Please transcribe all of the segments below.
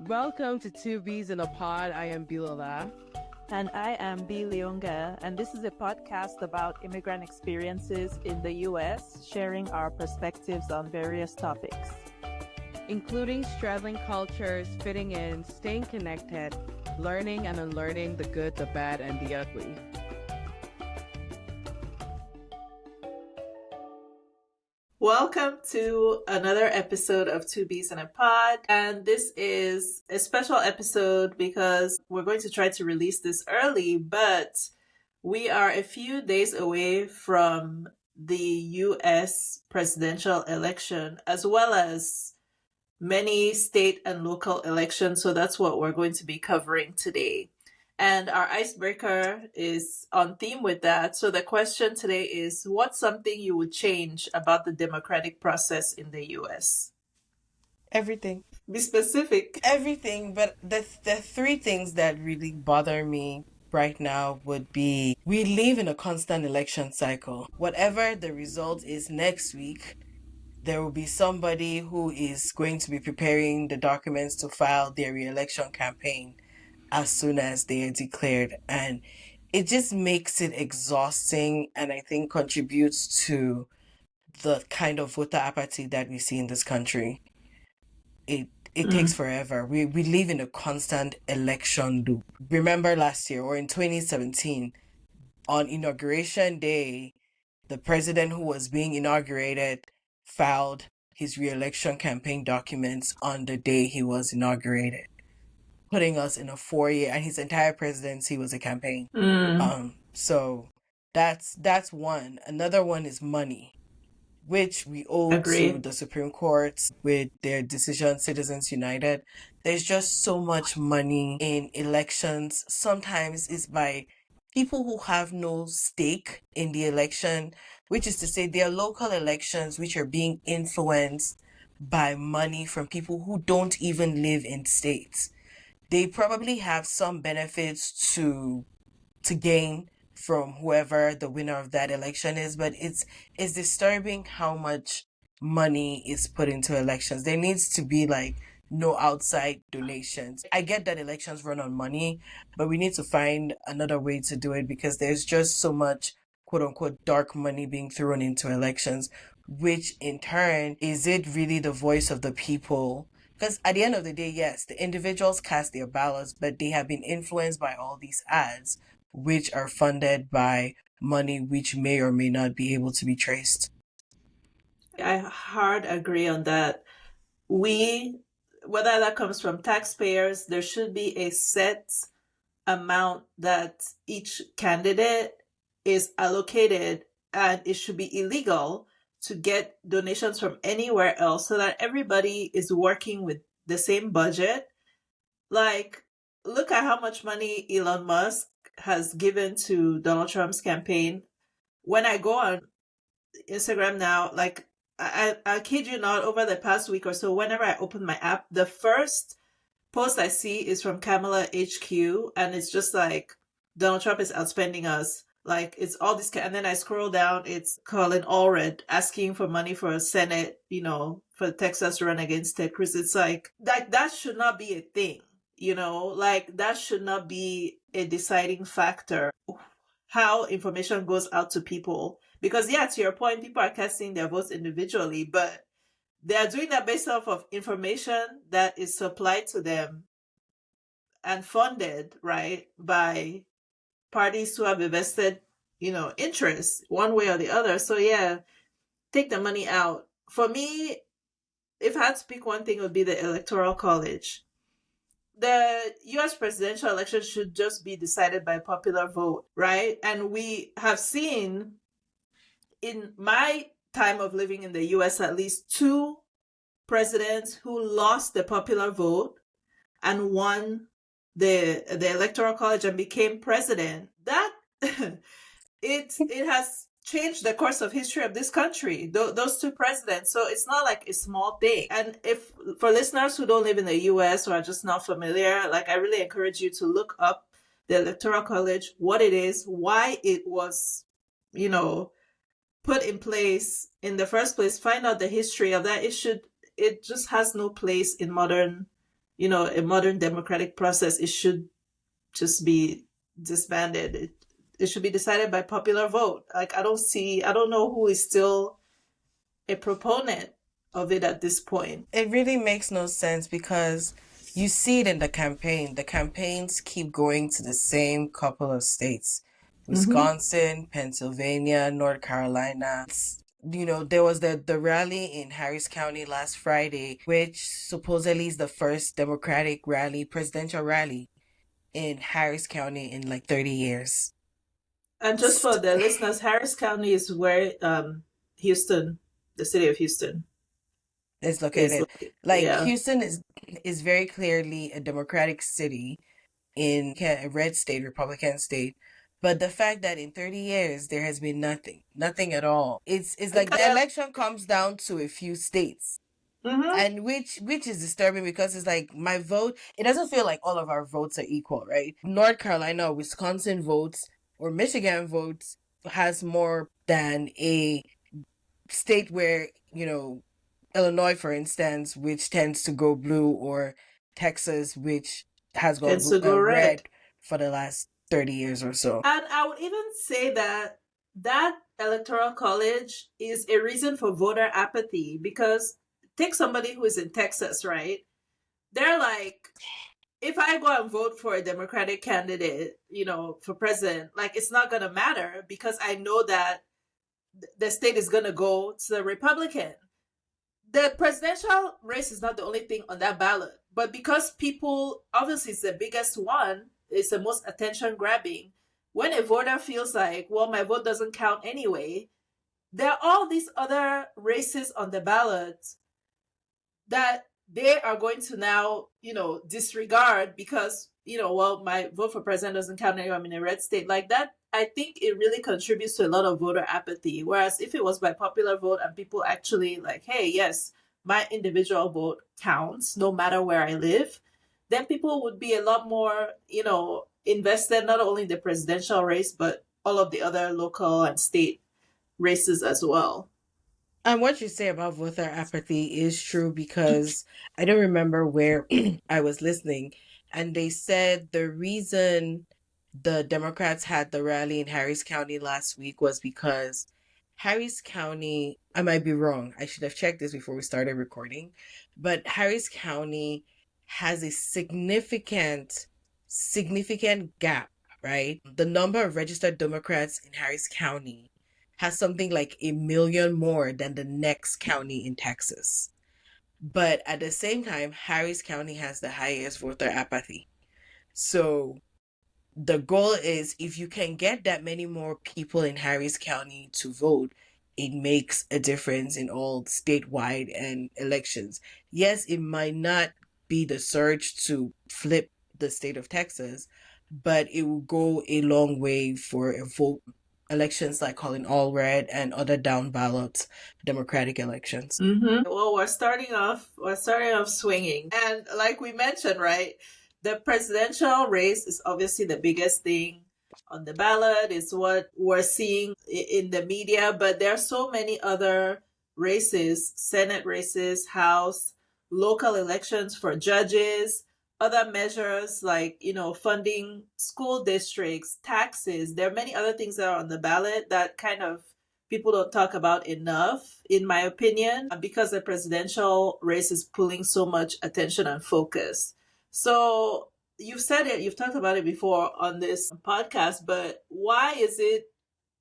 Welcome to Two Bees in a Pod. I am Bilola. And I am B. Leonga, and this is a podcast about immigrant experiences in the U.S., sharing our perspectives on various topics, Including straddling cultures, fitting in, staying connected, learning and unlearning the good, the bad, and the ugly. Welcome to another episode of Two Bees in a Pod. And this is a special episode because we're going to try to release this early, but we are a few days away from the US presidential election, as well as many state and local elections. So that's what we're going to be covering today. And our icebreaker is on theme with that. So the question today is, what's something you would change about the democratic process in the US? Everything. Be specific. Everything. But the three things that really bother me right now would be we live in a constant election cycle. Whatever the result is next week, there will be somebody who is going to be preparing the documents to file their re-election campaign as soon as they are declared. And it just makes it exhausting and I think contributes to the kind of voter apathy that we see in this country. It takes forever. We live in a constant election loop. Remember last year or in 2017, on Inauguration Day, the president who was being inaugurated filed his re-election campaign documents on the day he was inaugurated, putting us in a 4-year, and his entire presidency was a campaign. So that's one. Another one is money, which we owe to the Supreme Court with their decision, Citizens United. There's just so much money in elections. Sometimes it's by people who have no stake in the election, which is to say there are local elections which are being influenced by money from people who don't even live in states. They probably have some benefits to gain from whoever the winner of that election is, but it's disturbing how much money is put into elections. There needs to be no outside donations. I get that elections run on money, but we need to find another way to do it because there's just so much quote unquote dark money being thrown into elections, which in turn, is it really the voice of the people? Because at the end of the day, yes, the individuals cast their ballots, but they have been influenced by all these ads, which are funded by money which may or may not be able to be traced. I hard agree on that. Whether that comes from taxpayers, there should be a set amount that each candidate is allocated, and it should be illegal to get donations from anywhere else so that everybody is working with the same budget. Look at how much money Elon Musk has given to Donald Trump's campaign. When I go on Instagram now, I kid you not, over the past week or so, whenever I open my app, the first post I see is from Kamala HQ, and it's just like, Donald Trump is outspending us. It's all this, and then I scroll down, it's Colin Allred asking for money for a Senate, for Texas to run against Ted Cruz. It's that should not be a thing, that should not be a deciding factor how information goes out to people. Because yeah, to your point, people are casting their votes individually, but they are doing that based off of information that is supplied to them and funded, right, by parties who have invested, interest one way or the other. So yeah, take the money out. For me, if I had to pick one thing, it would be the Electoral College. The US presidential election should just be decided by popular vote, right? And we have seen in my time of living in the US at least 2 presidents who lost the popular vote and won the Electoral College and became president. That it has changed the course of history of this country, those 2 presidents. So it's not like a small thing. And if for listeners who don't live in the US or are just not familiar, I really encourage you to look up the Electoral College, what it is, why it was, put in place in the first place, find out the history of that. It just has no place in modern a modern democratic process, it should just be disbanded. It should be decided by popular vote. Like, I don't know who is still a proponent of it at this point. It really makes no sense because you see it in the campaign. The campaigns keep going to the same couple of states: Wisconsin, Pennsylvania, North Carolina. There was the rally in Harris County last Friday, which supposedly is the first Democratic rally, presidential rally in Harris County in like 30 years. And just for the listeners, Harris County is where Houston, the city of Houston, is located. Like, yeah. Houston is very clearly a Democratic city in a red state, Republican state. But the fact that in 30 years there has been nothing at all. It's like the election comes down to a few states. And which is disturbing, because it's like my vote, it doesn't feel like all of our votes are equal, right? North Carolina or Wisconsin votes or Michigan votes has more than a state where, Illinois, for instance, which tends to go blue, or Texas, which has gone red for the last 30 years or so. And I would even say that electoral college is a reason for voter apathy, because take somebody who is in Texas, right? They're like, if I go and vote for a Democratic candidate, for president, like, it's not going to matter because I know that the state is going to go to the Republican. The presidential race is not the only thing on that ballot, but because people, obviously it's the biggest one, it's the most attention grabbing. When a voter feels like, well, my vote doesn't count anyway, there are all these other races on the ballot that they are going to now, disregard because, well, my vote for president doesn't count anymore. I'm in a red state. Like that, I think it really contributes to a lot of voter apathy. Whereas if it was by popular vote and people actually like, hey, yes, my individual vote counts no matter where I live, then people would be a lot more, invested not only in the presidential race, but all of the other local and state races as well. And what you say about voter apathy is true, because I don't remember where I was listening, and they said the reason the Democrats had the rally in Harris County last week was because Harris County, I might be wrong, I should have checked this before we started recording, but Harris County has a significant gap, right? The number of registered Democrats in Harris County has something like 1 million more than the next county in Texas. But at the same time, Harris County has the highest voter apathy. So the goal is, if you can get that many more people in Harris County to vote, it makes a difference in all statewide and elections. Yes, it might not be the surge to flip the state of Texas, but it will go a long way for a vote elections like calling all red and other down ballot Democratic elections. Well, we're starting off swinging, and like we mentioned, right, the presidential race is obviously the biggest thing on the ballot. It's what we're seeing in the media, but there are so many other races: Senate races, House, local elections for judges, other measures like, funding school districts, taxes. There are many other things that are on the ballot that kind of people don't talk about enough, in my opinion, because the presidential race is pulling so much attention and focus. So you've said it, you've talked about it before on this podcast, but why is it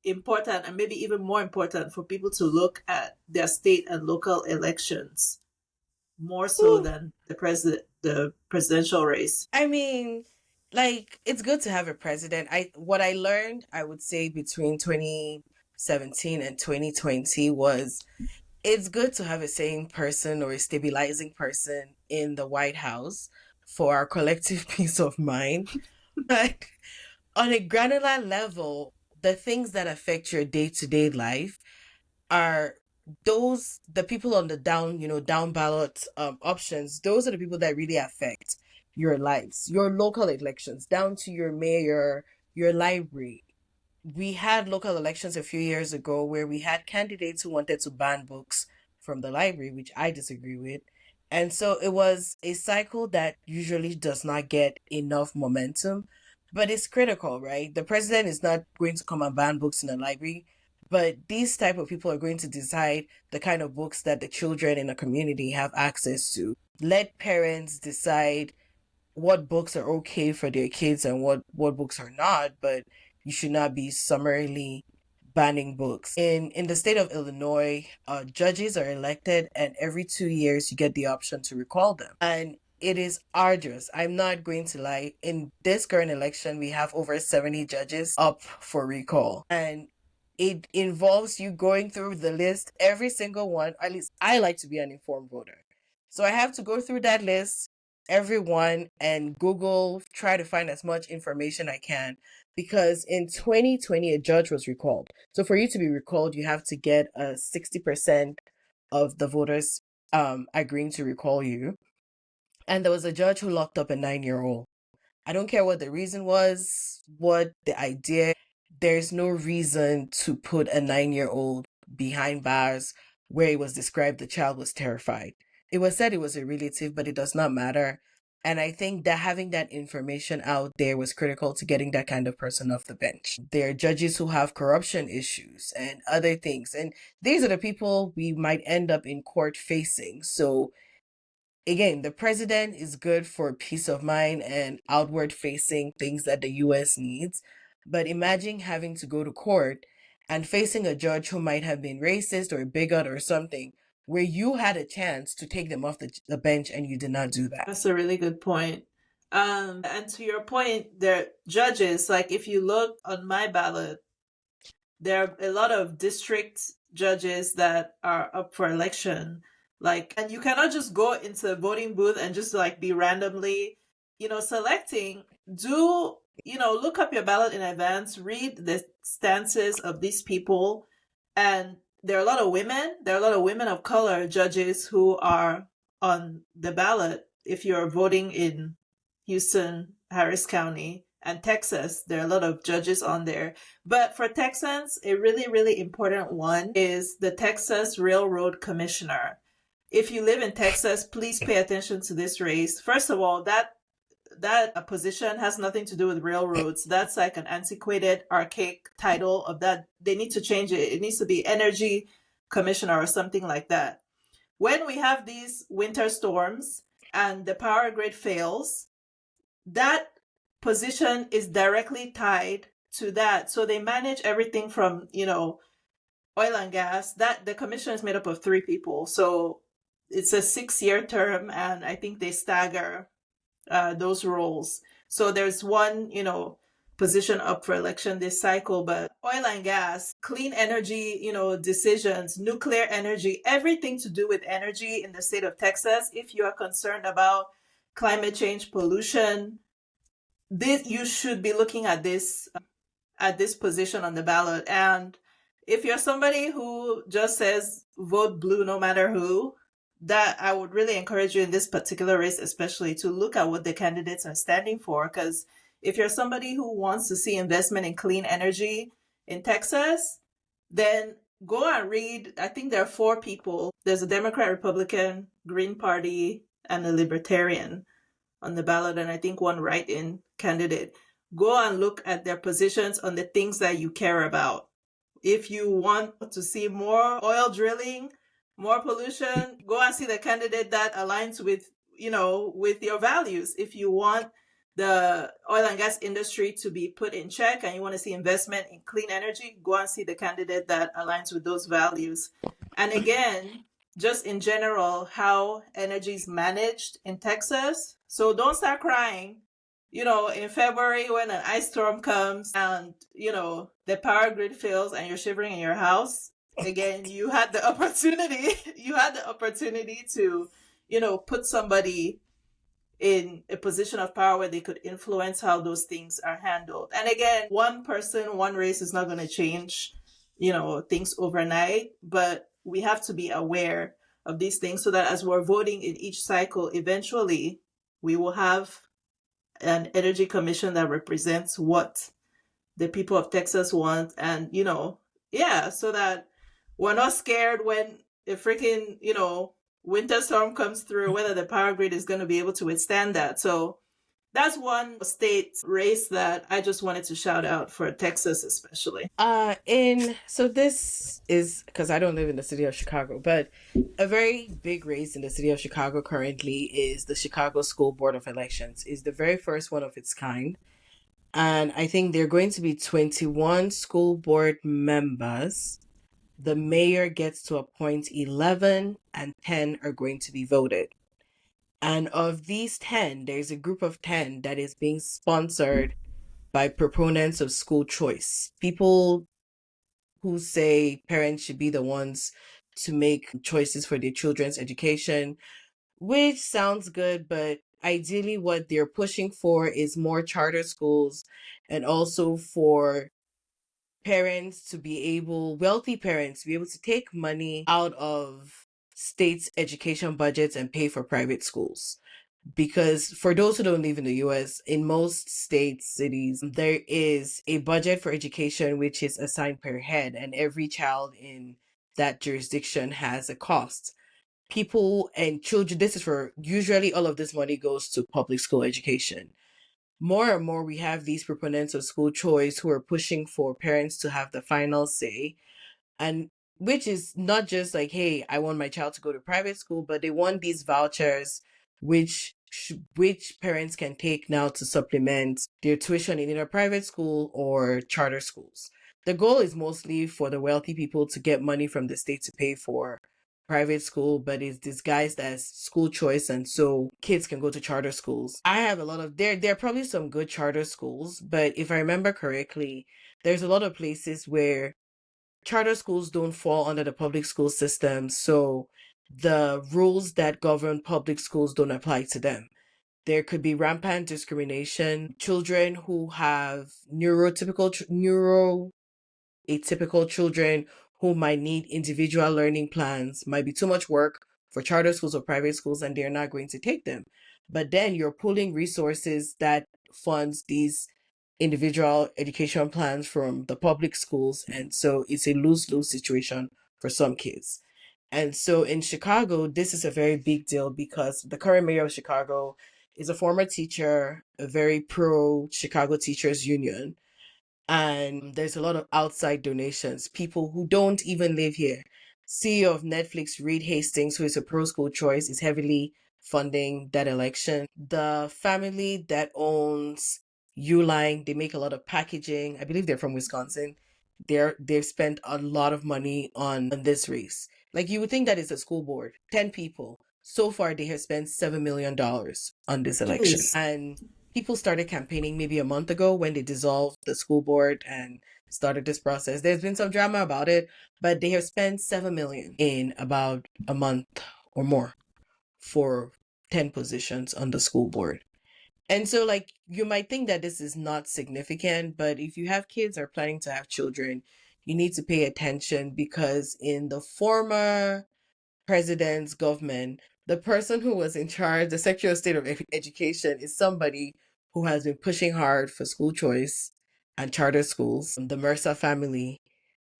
important, and maybe even more important, for people to look at their state and local elections more so than the presidential race? I mean, like, it's good to have a president. What I learned, I would say, between 2017 and 2020 was, it's good to have a sane person or a stabilizing person in the White House for our collective peace of mind. But on a granular level, the things that affect your day-to-day life are the people on the down ballot options. Those are the people that really affect your lives, your local elections, down to your mayor, your library. We had local elections a few years ago where we had candidates who wanted to ban books from the library, which I disagree with. And so it was a cycle that usually does not get enough momentum, but it's critical, right? The president is not going to come and ban books in the library, but these type of people are going to decide the kind of books that the children in a community have access to. Let parents decide what books are okay for their kids and what books are not, but you should not be summarily banning books. In the state of Illinois, judges are elected, and every 2 years you get the option to recall them. And it is arduous. I'm not going to lie. In this current election, we have over 70 judges up for recall. And it involves you going through the list, every single one. At least I like to be an informed voter. So I have to go through that list, everyone, and Google, try to find as much information I can, because in 2020 a judge was recalled. So for you to be recalled, you have to get 60% of the voters agreeing to recall you. And there was a judge who locked up a 9-year-old. I don't care what the reason was, what the idea. There's no reason to put a 9-year-old behind bars where it was described the child was terrified. It was said it was a relative, but it does not matter. And I think that having that information out there was critical to getting that kind of person off the bench. There are judges who have corruption issues and other things. And these are the people we might end up in court facing. So again, the president is good for peace of mind and outward facing things that the US needs. But imagine having to go to court and facing a judge who might have been racist or a bigot or something, where you had a chance to take them off the bench and you did not do that. That's a really good point. And to your point, there judges, like if you look on my ballot, there are a lot of district judges that are up for election. Like, and you cannot just go into a voting booth and just like be randomly, selecting. Do, look up your ballot in advance, read the stances of these people. And there are a lot of women, of color judges who are on the ballot. If you're voting in Houston, Harris County, and Texas, there are a lot of judges on there. But for Texans, a really, really important one is the Texas Railroad Commissioner. If you live in Texas, please pay attention to this race. First of all, that position has nothing to do with railroads. That's like an antiquated, archaic title of that. They need to change it. It needs to be Energy Commissioner or something like that. When we have these winter storms and the power grid fails, that position is directly tied to that. So they manage everything from, oil and gas. That the commission is made up of 3 people. So it's a 6-year term, and I think they stagger those roles. So there's one, position up for election this cycle, but oil and gas, clean energy, decisions, nuclear energy, everything to do with energy in the state of Texas. If you are concerned about climate change, pollution, you should be looking at this position on the ballot. And if you're somebody who just says vote blue no matter who, that I would really encourage you in this particular race, especially to look at what the candidates are standing for. Because if you're somebody who wants to see investment in clean energy in Texas, then go and read. I think there are 4 people. There's a Democrat, Republican, Green Party, and a Libertarian on the ballot, and I think one write-in candidate. Go and look at their positions on the things that you care about. If you want to see more oil drilling, more pollution, go and see the candidate that aligns with, with your values. If you want the oil and gas industry to be put in check and you want to see investment in clean energy, go and see the candidate that aligns with those values. And again, just in general, how energy is managed in Texas. So don't start crying, in February when an ice storm comes and, the power grid fails and you're shivering in your house. Again, you had the opportunity to, put somebody in a position of power where they could influence how those things are handled. And again, one person, one race is not going to change, things overnight, but we have to be aware of these things so that as we're voting in each cycle, eventually we will have an energy commission that represents what the people of Texas want. And, so that we're not scared when a freaking, winter storm comes through, whether the power grid is going to be able to withstand that. So that's one state race that I just wanted to shout out for Texas, especially. So this is because I don't live in the city of Chicago, but a very big race in the city of Chicago currently is the Chicago School Board of Elections. Is the very first one of its kind. And I think there are going to be 21 school board members. The mayor gets to appoint 11 and 10 are going to be voted. And of these 10, there's a group of 10 that is being sponsored by proponents of school choice. People who say parents should be the ones to make choices for their children's education, which sounds good, but ideally what they're pushing for is more charter schools and also for wealthy parents to be able to take money out of states' education budgets and pay for private schools. Because for those who don't live in the US, in most states, cities, there is a budget for education which is assigned per head, and every child in that jurisdiction has a cost. People and children, this is for usually all of this money goes to public school education. More and more, we have these proponents of school choice who are pushing for parents to have the final say, and which is not just like, hey, I want my child to go to private school, but they want these vouchers which parents can take now to supplement their tuition in either private school or charter schools. The goal is mostly for the wealthy people to get money from the state to pay for private school, but it's disguised as school choice, and so kids can go to charter schools. I have a lot of there are probably some good charter schools, but if I remember correctly, there's a lot of places where charter schools don't fall under the public school system, so the rules that govern public schools don't apply to them. There could be rampant discrimination. Children who have atypical children who might need individual learning plans might be too much work for charter schools or private schools, and they're not going to take them. But then you're pulling resources that funds these individual education plans from the public schools, and so it's a lose-lose situation for some kids. And so in Chicago, this is a very big deal because the current mayor of Chicago is a former teacher, a very pro Chicago Teachers Union, and there's a lot of outside donations. People who don't even live here. CEO of Netflix, Reed Hastings, who is a pro school choice, is heavily funding that election. The family that owns Uline, they make a lot of packaging. I believe they're from Wisconsin. They've spent a lot of money on this race. Like, you would think that it's a school board, 10 people. So far, they have spent $7 million on this election. Jeez. And people started campaigning maybe a month ago when they dissolved the school board and started this process. There's been some drama about it, but they have spent $7 million in about a month or more for 10 positions on the school board. And so, like, you might think that this is not significant, but if you have kids or planning to have children, you need to pay attention, because in the former president's government, the person who was in charge, the Secretary of State of Education, is somebody who has been pushing hard for school choice and charter schools, the Mercer family.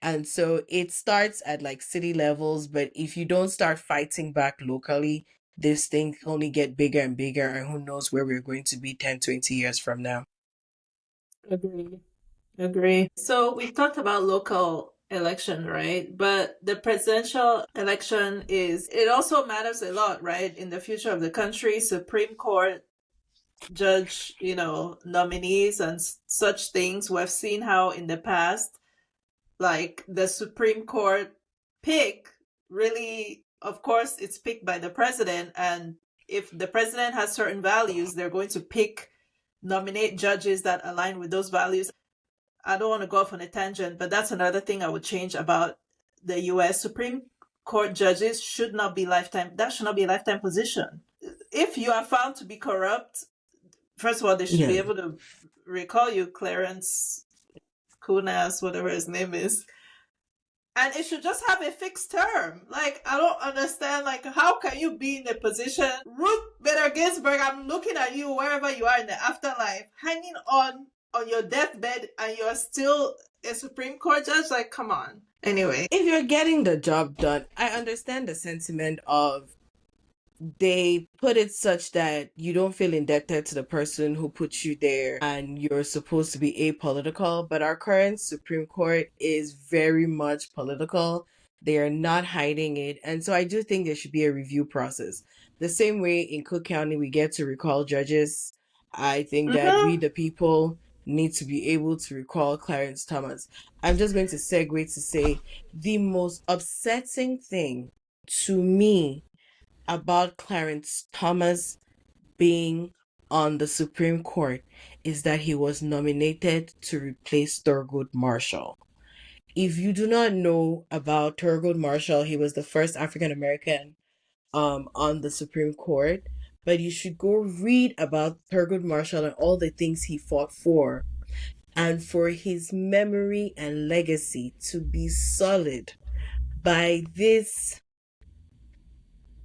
And so it starts at like city levels, but if you don't start fighting back locally, this thing only get bigger and bigger, and who knows where we're going to be 10, 20 years from now. Agree. So we've talked about local election, right? But the presidential election it also matters a lot, right? In the future of the country, Supreme Court judge, nominees and such things. We've seen how in the past, like the Supreme Court pick really, of course, it's picked by the president. And if the president has certain values, they're going to nominate judges that align with those values. I don't want to go off on a tangent, but that's another thing I would change about the US. Supreme Court judges should not be lifetime. That should not be a lifetime position. If you are found to be corrupt, first of all, they should be able to recall you, Clarence Kunas, whatever his name is. And it should just have a fixed term. Like, I don't understand, like, how can you be in a position? Ruth Bader Ginsburg, I'm looking at you wherever you are in the afterlife, hanging on your deathbed, and you're still a Supreme Court judge? Like, come on. Anyway. If you're getting the job done, I understand the sentiment of they put it such that you don't feel indebted to the person who put you there and you're supposed to be apolitical. But our current Supreme Court is very much political. They are not hiding it. And so I do think there should be a review process. The same way in Cook County we get to recall judges, I think that we, Mm-hmm. the people, need to be able to recall Clarence Thomas. I'm just going to segue to say the most upsetting thing to me about Clarence Thomas being on the Supreme Court is that he was nominated to replace Thurgood Marshall. If you do not know about Thurgood Marshall, he was the first African American on the Supreme Court, but you should go read about Thurgood Marshall and all the things he fought for, and for his memory and legacy to be sullied by this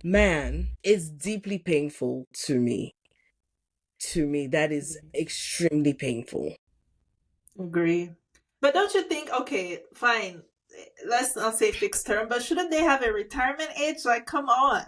man is deeply painful to me. To me, that is extremely painful. Agree. But don't you think, okay, fine, let's not say fixed term, but shouldn't they have a retirement age? Like, come on.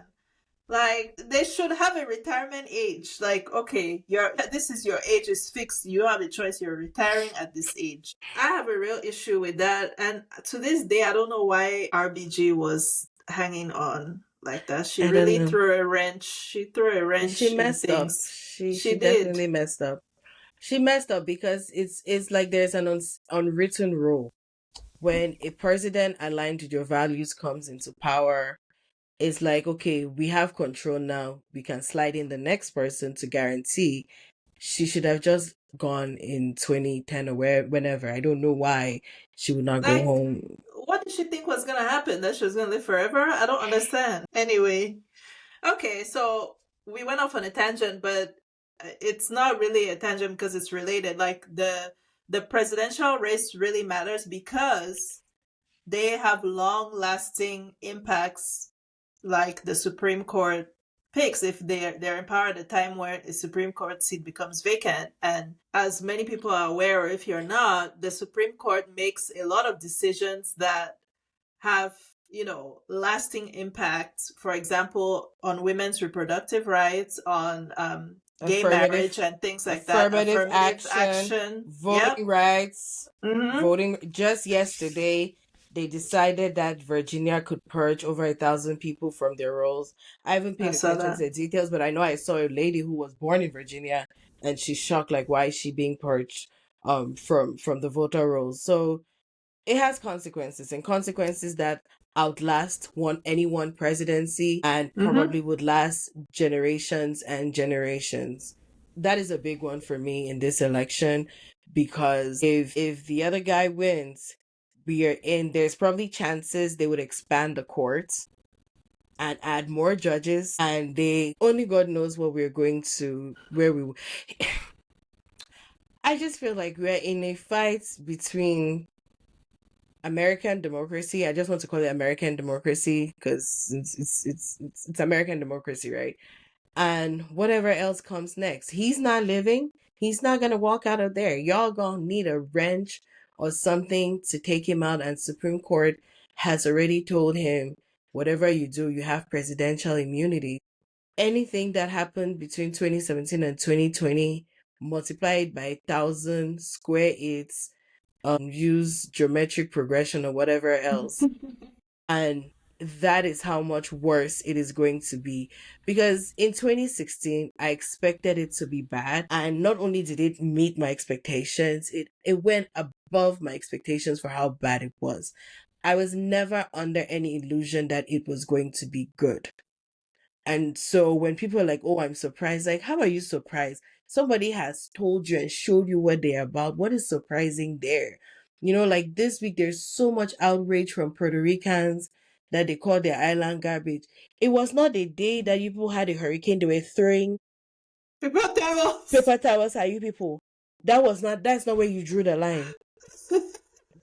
Like, they should have a retirement age. Like, okay, this is your age is fixed. You don't have a choice. You're retiring at this age. I have a real issue with that. And to this day, I don't know why RBG was hanging on like that. She I don't really know. threw a wrench. She threw a wrench She in messed up. things. She Did. definitely messed up. She messed up because it's like there's an unwritten rule. When a president aligned with your values comes into power, it's like, okay, we have control now. We can slide in the next person to guarantee. She should have just gone in 2010 or whenever. I don't know why she would not go Like, home. what did she think was going to happen? That she was going to live forever? I don't understand. Anyway, okay, so we went off on a tangent, but it's not really a tangent because it's related. Like, the presidential race really matters because they have long-lasting impacts, like the Supreme Court picks if they're in power at a time where a Supreme Court seat becomes vacant. And as many people are aware, or if you're not, the Supreme Court makes a lot of decisions that have, lasting impacts. For example, on women's reproductive rights, on gay marriage and things like that. Affirmative action, Yep. voting rights, Mm-hmm. voting. Just yesterday, they decided that Virginia could purge over 1,000 people from their rolls. I haven't I paid saw attention to that. the details, but I know I saw a lady who was born in Virginia, and she's shocked, like, why is she being purged from the voter rolls? So it has consequences, and consequences that outlast any one presidency and Mm-hmm. probably would last generations and generations. That is a big one for me in this election, because if the other guy wins, there's probably chances they would expand the courts and add more judges, and they only God knows what we're going to where we I just feel like we're in a fight between American democracy. I just want to call it American democracy because it's American democracy, right? And whatever else comes next. He's not living. He's not gonna walk out of there. Y'all gonna need a wrench or something to take him out. And Supreme Court has already told him, whatever you do, you have presidential immunity. Anything that happened between 2017 and 2020, multiplied by 1,000, square it, use geometric progression or whatever else. And that is how much worse it is going to be. Because in 2016, I expected it to be bad. And not only did it meet my expectations, it went above my expectations for how bad it was. I was never under any illusion that it was going to be good. And so when people are like, oh, I'm surprised, like, how are you surprised? Somebody has told you and showed you what they're about. What is surprising there? Like this week, there's so much outrage from Puerto Ricans that they call their island garbage. It was not the day that you people had a hurricane, they were throwing Paper towels. paper towels at you people. That's not where you drew the line.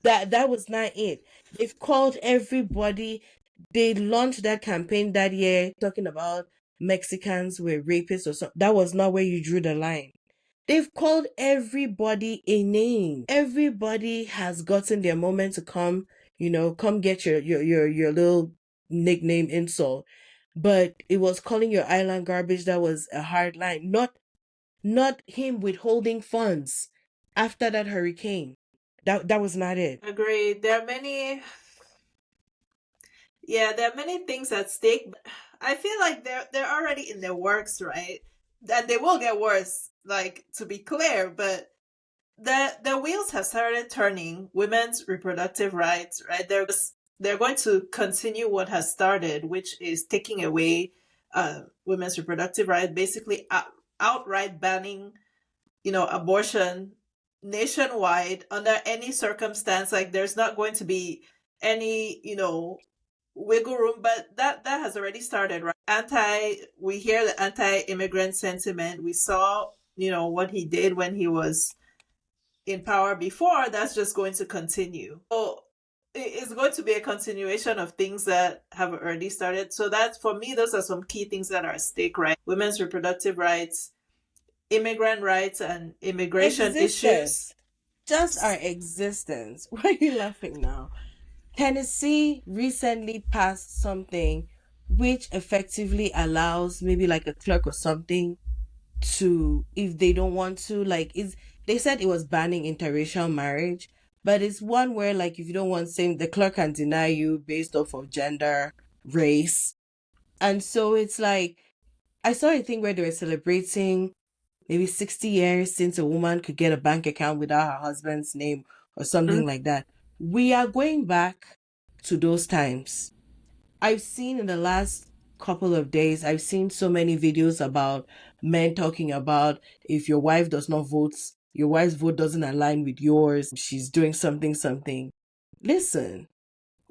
That was not it. They've called everybody. They launched that campaign that year talking about Mexicans were rapists or something. That was not where you drew the line. They've called everybody a name. Everybody has gotten their moment to come get your little nickname insult. but it was calling your island garbage that was a hard line, not him withholding funds after that hurricane. That was not it. Agreed. There are many things at stake. I feel like they're already in the works, right? And they will get worse, like to be clear, but the wheels have started turning. Women's reproductive rights, right? They're going to continue what has started, which is taking away women's reproductive rights, basically outright banning, abortion nationwide under any circumstance. Like there's not going to be any, wiggle room, but that has already started, right? We hear the anti-immigrant sentiment. We saw, what he did when he was in power before. That's just going to continue. So it's going to be a continuation of things that have already started. So that's, for me, those are some key things that are at stake, right? Women's reproductive rights, immigrant rights, and immigration issues. Just our existence. Why are you laughing now? Tennessee recently passed something which effectively allows maybe like a clerk or something to, if they don't want to, like, is they said it was banning interracial marriage, but it's one where, like, if you don't want same, the clerk can deny you based off of gender, race. And so it's like, I saw a thing where they were celebrating maybe 60 years since a woman could get a bank account without her husband's name or something like that. We are going back to those times. I've seen in the last couple of days, I've seen so many videos about men talking about, if your wife does not vote, your wife's vote doesn't align with yours, she's doing something. Listen,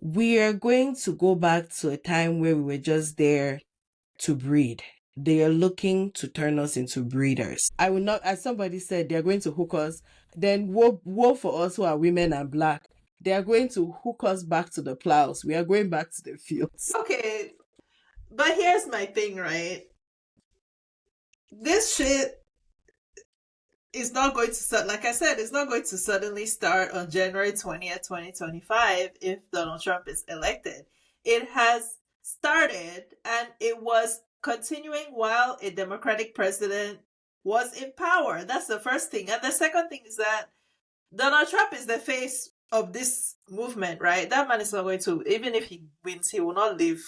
we are going to go back to a time where we were just there to breed. They are looking to turn us into breeders. I will not, as somebody said, they're going to hook us. Then woe for us who are women and black. They are going to hook us back to the plows. We are going back to the fields. Okay, but here's my thing, right? This shit is not going to start, like I said, it's not going to suddenly start on January 20th, 2025 if Donald Trump is elected. It has started, and it was continuing while a Democratic president was in power. That's the first thing. And the second thing is that Donald Trump is the face of this movement, right? That man is not going to, even if he wins, he will not live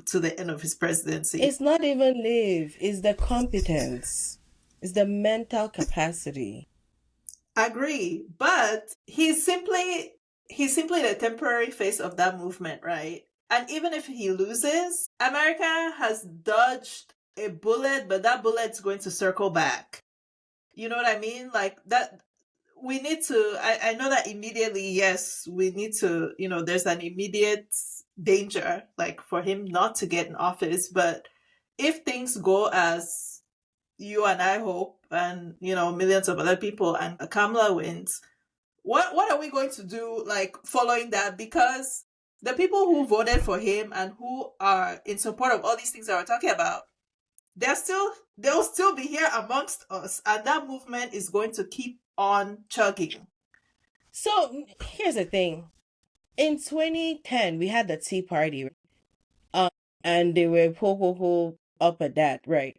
to the end of his presidency. It's not even live, it's the competence, it's the mental capacity. Agree, but he's simply the temporary face of that movement, right? And even if he loses, America has dodged a bullet, but that bullet's going to circle back. You know what I mean? Like that, we need to, I know that immediately, yes, we need to, there's an immediate danger, like for him not to get in office. But if things go as you and I hope, and, millions of other people, and Kamala wins, what are we going to do, like, following that? Because the people who voted for him and who are in support of all these things that we're talking about, they'll still be here amongst us, and that movement is going to keep on chugging. So here's the thing. In 2010, we had the Tea Party, and they were ho up at that, right?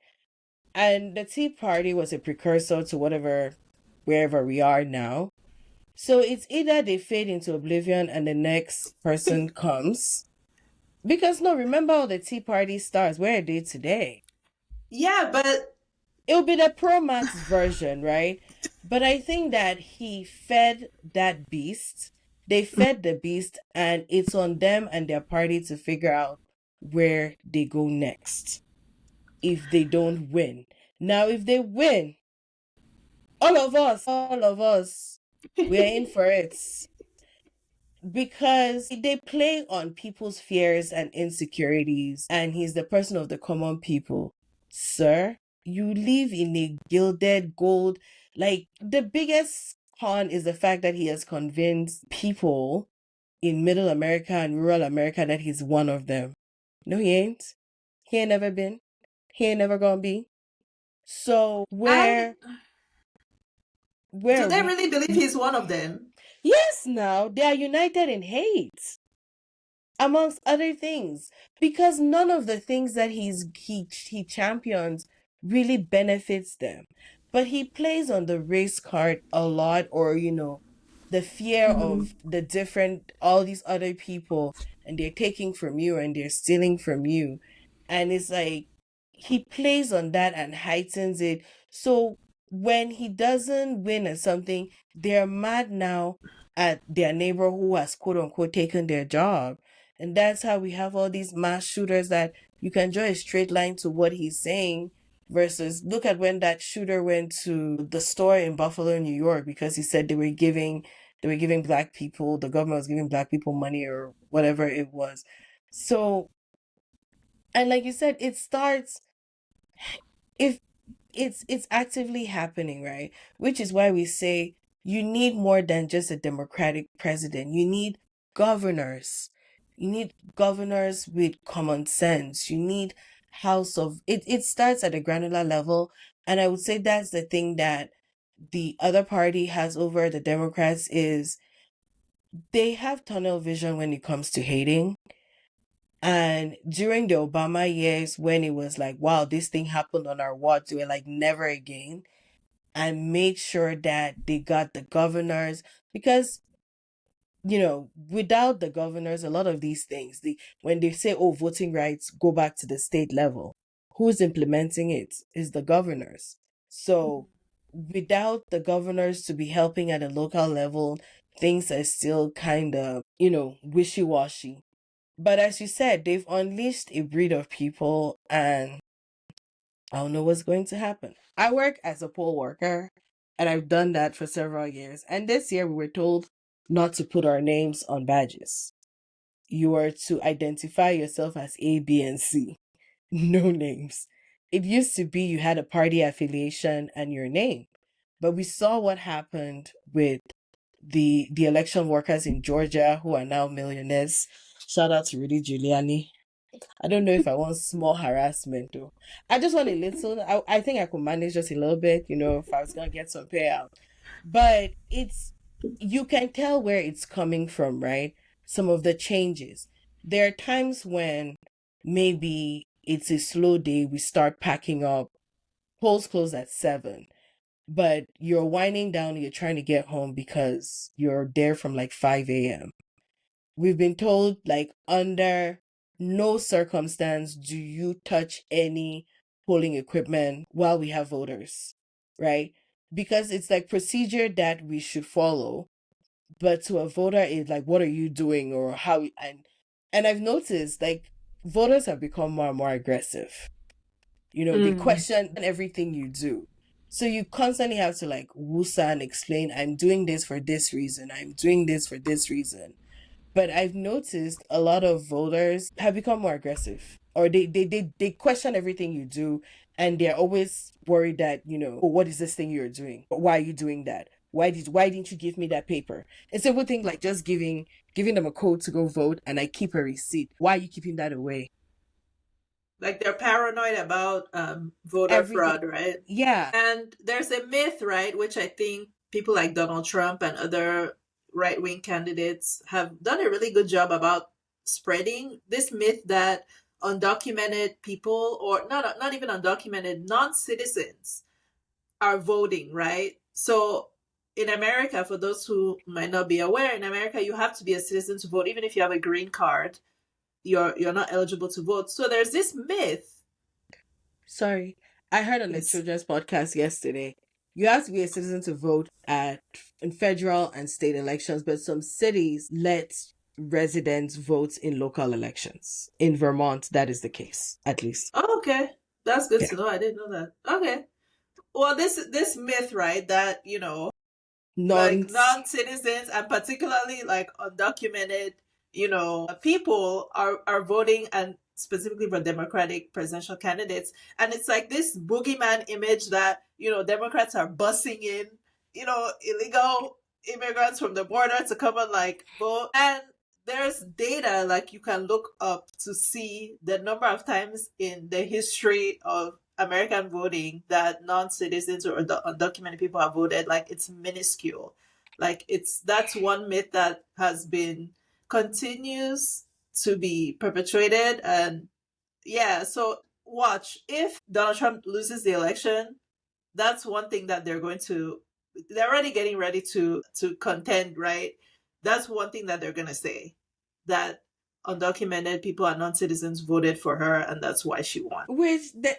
And the Tea Party was a precursor to wherever we are now. So it's either they fade into oblivion and the next person comes. Because no, remember all the Tea Party stars, where are they today? Yeah, but it'll be the Pro Max version, right? But I think that he fed that beast. They fed the beast, and it's on them and their party to figure out where they go next if they don't win. Now, if they win, all of us, we're in for it. Because they play on people's fears and insecurities, and he's the person of the common people. Sir, you live in a gilded gold. Like, the biggest con is the fact that he has convinced people in middle America and rural America that he's one of them. No, he ain't. He ain't never been. He ain't never gonna be. So do they we? really believe he's one of them? Yes, now they are united in hate. amongst other things, because none of the things that he champions really benefits them. But he plays on the race card a lot, or the fear Mhm. of the different all these other people, and they're taking from you and they're stealing from you. And it's like he plays on that and heightens it. So when he doesn't win at something, they're mad now at their neighbor who has quote unquote taken their job. And that's how we have all these mass shooters that you can draw a straight line to what he's saying. Versus, look at when that shooter went to the store in Buffalo, New York, because he said they were giving black people, the government was giving black people money or whatever it was. So, and like you said, it starts if it's actively happening, right? Which is why we say you need more than just a democratic president. You need governors. You need governors with common sense. You need house of it starts at a granular level. And I would say that's the thing that the other party has over the Democrats is they have tunnel vision when it comes to hating. And during the Obama years, when it was like, wow, this thing happened on our watch, they were like, never again. And made sure that they got the governors. Because, without the governors, a lot of these things, when they say, oh, voting rights, go back to the state level, who's implementing it is the governors. So without the governors to be helping at a local level, things are still kind of, wishy washy. But as you said, they've unleashed a breed of people, and I don't know what's going to happen. I work as a poll worker, and I've done that for several years. And this year we were told not to put our names on badges. You are to identify yourself as A, B, and C. No names. It used to be you had a party affiliation and your name. But we saw what happened with the election workers in Georgia who are now millionaires. Shout out to Rudy Giuliani. I don't know if I want small harassment though. I just want a little. I think I could manage just a little bit, if I was gonna get some payout. But you can tell where it's coming from, right? Some of the changes. There are times when maybe it's a slow day, we start packing up, polls close at 7, but you're winding down and you're trying to get home because you're there from like 5 a.m. We've been told, like, under no circumstance do you touch any polling equipment while we have voters, right? Because it's like procedure that we should follow. But to a voter, it's like, what are you doing, or how? And I've noticed, like, voters have become more and more aggressive. They Mm. question everything you do. So you constantly have to like woosa and explain, I'm doing this for this reason, I'm doing this for this reason. But I've noticed a lot of voters have become more aggressive, or they question everything you do, and they're always worried that, oh, what is this thing you're doing? Why are you doing that? Why didn't you give me that paper? It's a good thing, like just giving them a code to go vote, and I keep a receipt. Why are you keeping that away? Like they're paranoid about voter Everything. fraud, right? Yeah. And there's a myth, right, which I think people like Donald Trump and other right wing candidates have done a really good job about spreading this myth that undocumented people, or not even undocumented, non citizens are voting, right? So in America, for those who might not be aware, in America you have to be a citizen to vote. Even if you have a green card, you're not eligible to vote. So there's this myth. Sorry. I heard on the Yes. children's podcast yesterday. You have to be a citizen to vote in federal and state elections, but some cities let residents vote in local elections. In Vermont, that is the case, at least. Oh, okay. That's good Yeah. to know. I didn't know that. Okay. Well, this myth, right, that like Non non-citizens and particularly like undocumented, people are voting, and specifically for Democratic presidential candidates. And it's like this boogeyman image that, Democrats are bussing in, illegal immigrants from the border to come and like vote. And there's data like you can look up to see the number of times in the history of American voting that non-citizens or undocumented people have voted. Like it's minuscule. Like that's one myth that has been continues to be perpetuated. And yeah, so watch, if Donald Trump loses the election, that's one thing that they're already getting ready to contend, right? That's one thing that they're going to say, that undocumented people and non-citizens voted for her and that's why she won.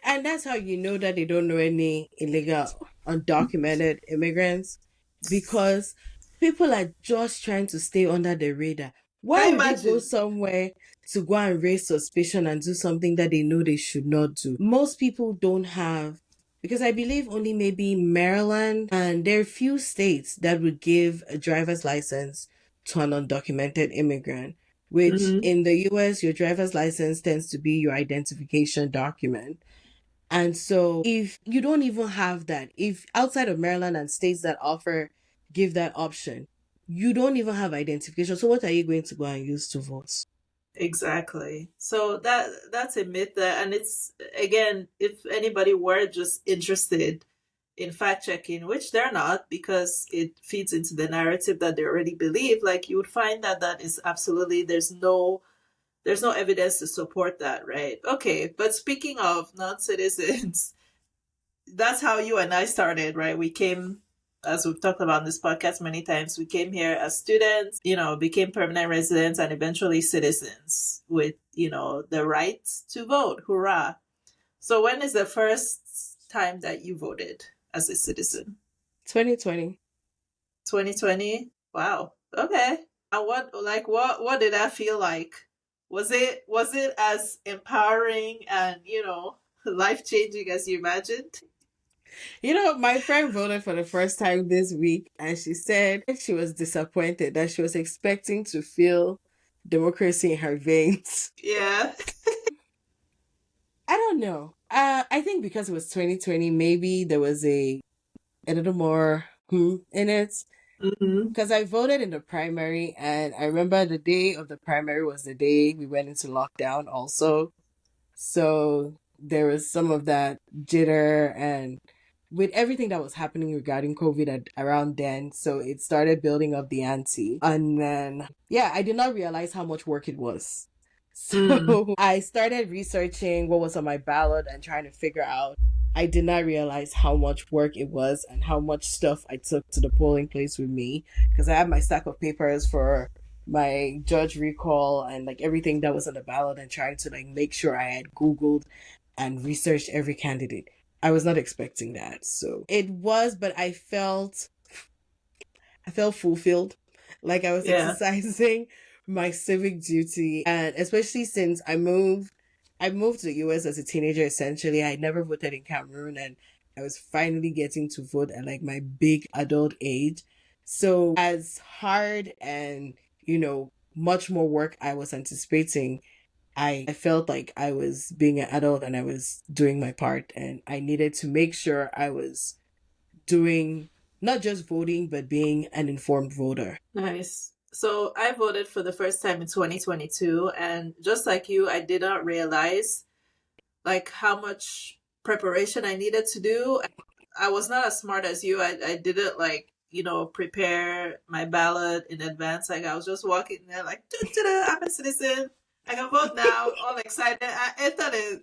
And that's how you know that they don't know any illegal, undocumented immigrants, because people are just trying to stay under the radar. Why I would they go imagine. somewhere to go and raise suspicion and do something that they know they should not do? Most people don't have, because I believe only maybe Maryland, and there are few states that would give a driver's license to an undocumented immigrant, which Mm-hmm. in the US, your driver's license tends to be your identification document. And so if you don't even have that, if outside of Maryland and states that give that option, you don't even have identification. So what are you going to go and use to vote? Exactly. So that's a myth there. And it's, again, if anybody were just interested in fact checking, which they're not, because it feeds into the narrative that they already believe, like, you would find that that is absolutely, there's no evidence to support that, right? Okay, but speaking of non-citizens, that's how you and I started, right? We came, as we've talked about in this podcast many times, we came here as students, became permanent residents and eventually citizens with, the right to vote. Hurrah. So when is the first time that you voted as a citizen? 2020. 2020? Wow. Okay. And what did that feel like? Was it as empowering and, life-changing as you imagined? My friend voted for the first time this week, and she said she was disappointed, that she was expecting to feel democracy in her veins. Yeah. I don't know. I think because it was 2020, maybe there was a little more in it. Mm-hmm. Because I voted in the primary, and I remember the day of the primary was the day we went into lockdown also. So there was some of that jitter, and with everything that was happening regarding COVID around then, so it started building up the ante. And then, yeah, I did not realize how much work it was. So I started researching what was on my ballot and trying to figure out. I did not realize how much work it was and how much stuff I took to the polling place with me, because I had my stack of papers for my judge recall and like everything that was on the ballot, and trying to like make sure I had Googled and researched every candidate. I was not expecting that. So it was, but I felt fulfilled. Like I was Yeah. exercising my civic duty. And especially since I moved to the US as a teenager essentially. I never voted in Cameroon, and I was finally getting to vote at like my big adult age. So as hard and, much more work I was anticipating, I felt like I was being an adult and I was doing my part, and I needed to make sure I was doing not just voting, but being an informed voter. Nice. So I voted for the first time in 2022, and just like you, I did not realize like how much preparation I needed to do. I was not as smart as you. I didn't prepare my ballot in advance. Like I was just walking there like, I'm a citizen. I can vote now. All excited. I entered the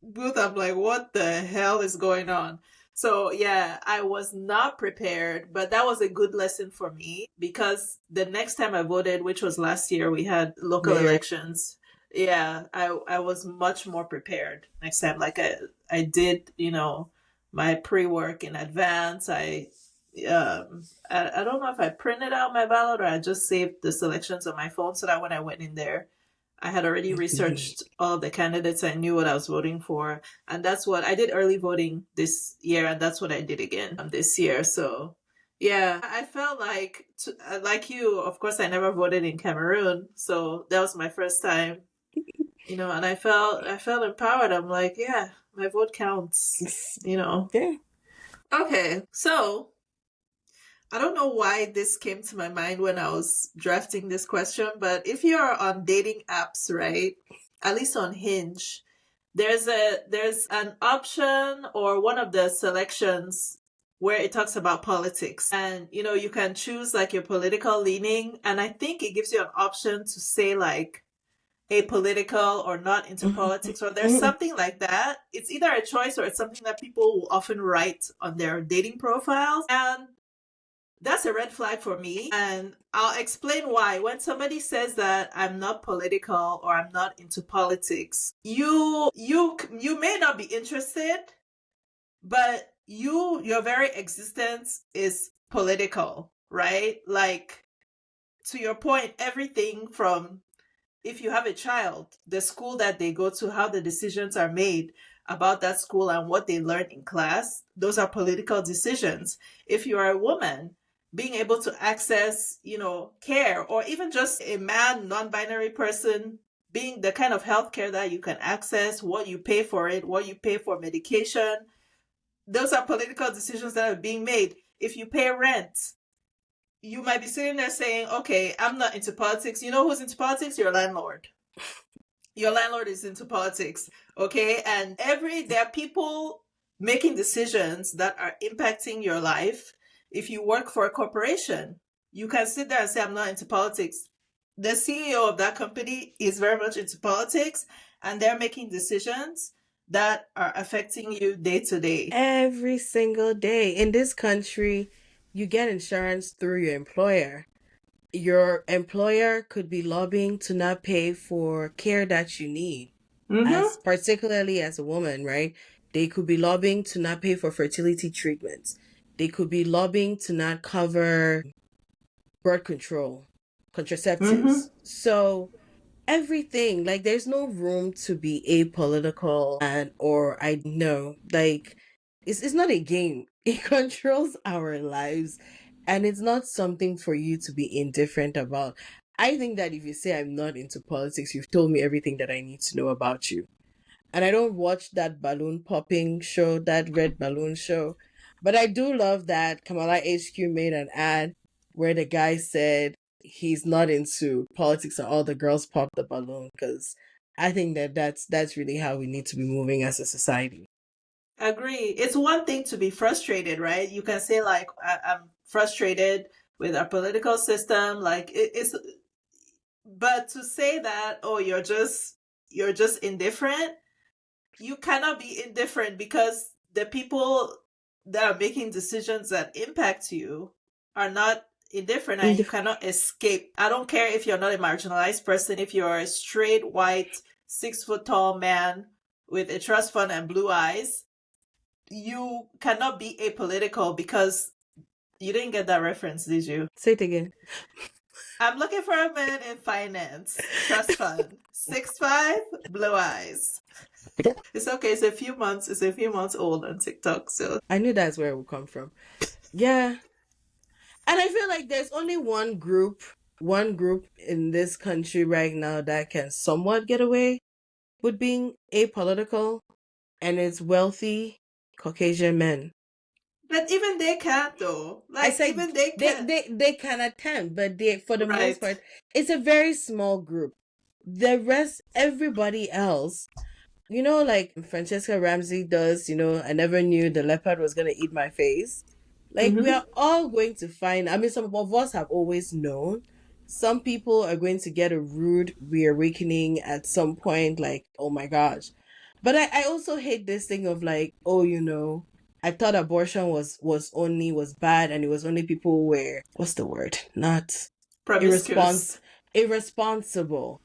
booth. I'm like, what the hell is going on? So yeah, I was not prepared, but that was a good lesson for me, because the next time I voted, which was last year, we had local Mayor. elections. Yeah, I was much more prepared next time. Like I did, my pre-work in advance. I don't know if I printed out my ballot or I just saved the selections on my phone so that when I went in there, I had already researched all of the candidates. I knew what I was voting for. And that's what I did early voting this year. And that's what I did again this year. So yeah, I felt like you, of course, I never voted in Cameroon. So that was my first time, and I felt empowered. I'm like, yeah, my vote counts, Yeah. Okay. So I don't know why this came to my mind when I was drafting this question, but if you're on dating apps, right? At least on Hinge, there's an option or one of the selections where it talks about politics, and you can choose like your political leaning, and I think it gives you an option to say like apolitical or not into politics, or there's something like that. It's either a choice or it's something that people will often write on their dating profiles. And that's a red flag for me. And I'll explain why. When somebody says that I'm not political or I'm not into politics, you may not be interested, but your very existence is political, right? Like, to your point, everything from, if you have a child, the school that they go to, how the decisions are made about that school and what they learn in class, those are political decisions. If you are a woman, being able to access, care, or even just a man, non-binary person, being the kind of healthcare that you can access, what you pay for it, what you pay for medication, those are political decisions that are being made. If you pay rent, you might be sitting there saying, okay, I'm not into politics. You know who's into politics? Your landlord. Your landlord is into politics. Okay. And there are people making decisions that are impacting your life. If you work for a corporation, you can sit there and say, I'm not into politics. The CEO of that company is very much into politics, and they're making decisions that are affecting you day to day. Every single day. In this country, you get insurance through your employer. Your employer could be lobbying to not pay for care that you need, as particularly as a woman, right? They could be lobbying to not pay for fertility treatments. They could be lobbying to not cover birth control, contraceptives. So everything, like, there's no room to be apolitical, and or I know, like, it's not a game. It controls our lives, and it's not something for you to be indifferent about. I think that if you say I'm not into politics, you've told me everything that I need to know about you. And I don't watch that balloon popping show, that red balloon show. But I do love that Kamala HQ made an ad where the guy said he's not into politics and all the girls pop the balloon, because I think that that's really how we need to be moving as a society. Agree. It's one thing to be frustrated, right? You can say, like, I'm frustrated with our political system. Like, but to say that, oh, you're just indifferent, you cannot be indifferent, because the people that are making decisions that impact you are not indifferent, and you cannot escape. I don't care if you're not a marginalized person, if you're a straight, white, 6 foot tall man with a trust fund and blue eyes, you cannot be apolitical, because you didn't get that reference, did you? Say it again. I'm looking for a man in finance, trust fund, 6'5", blue eyes. It's okay. It's a few months old on TikTok. So I knew that's where it would come from. Yeah. And I feel like there's only one group in this country right now that can somewhat get away with being apolitical, and it's wealthy Caucasian men. But even they can't, though. Like, even they can't. They can attempt, but for the Right. most part, it's a very small group. The rest, everybody else, like Francesca Ramsey does, I never knew the leopard was going to eat my face. Like, we are all going to find, some of us have always known. Some people are going to get a rude reawakening at some point, like, oh my gosh. But I also hate this thing of, like, oh, I thought abortion was bad, and it was only people who were, what's the word? Not promiscuous. Irresponsible.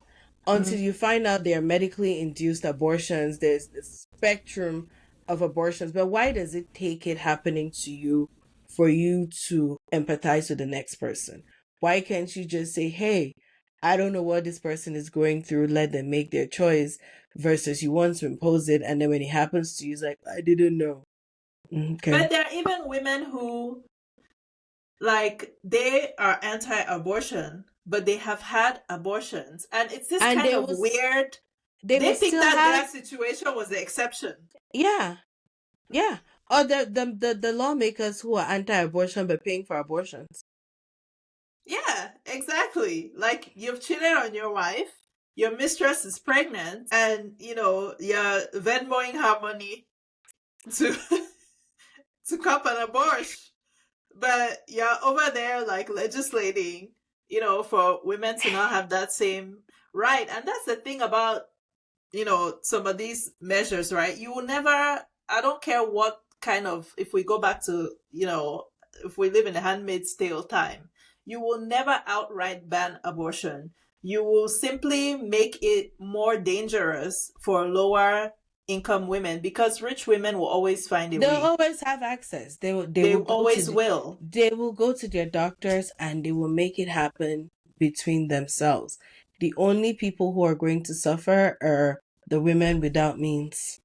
Until you find out they are medically induced abortions. There's the spectrum of abortions. But why does it take it happening to you for you to empathize with the next person? Why can't you just say, hey, I don't know what this person is going through, let them make their choice, versus you want to impose it, and then when it happens to you, it's like, I didn't know. Okay. But there are even women who, like, they are anti-abortion, but they have had abortions, and it's this kind of weird. They think that their situation was the exception. Yeah, or the lawmakers who are anti-abortion but paying for abortions. Yeah, exactly. Like, you've cheated on your wife, your mistress is pregnant, and you're Venmoing her money to to cop an abortion. But you're over there, like, legislating, for women to not have that same Right. And that's the thing about, some of these measures, right? You will never, I don't care what kind of, if we go back to, if we live in a handmaid's tale time, you will never outright ban abortion. You will simply make it more dangerous for lower income women because rich women will always find a They'll way. always have access. They They will go always to will. they will go to their doctors and they will make it happen between themselves. The only people who are going to suffer are the women without means.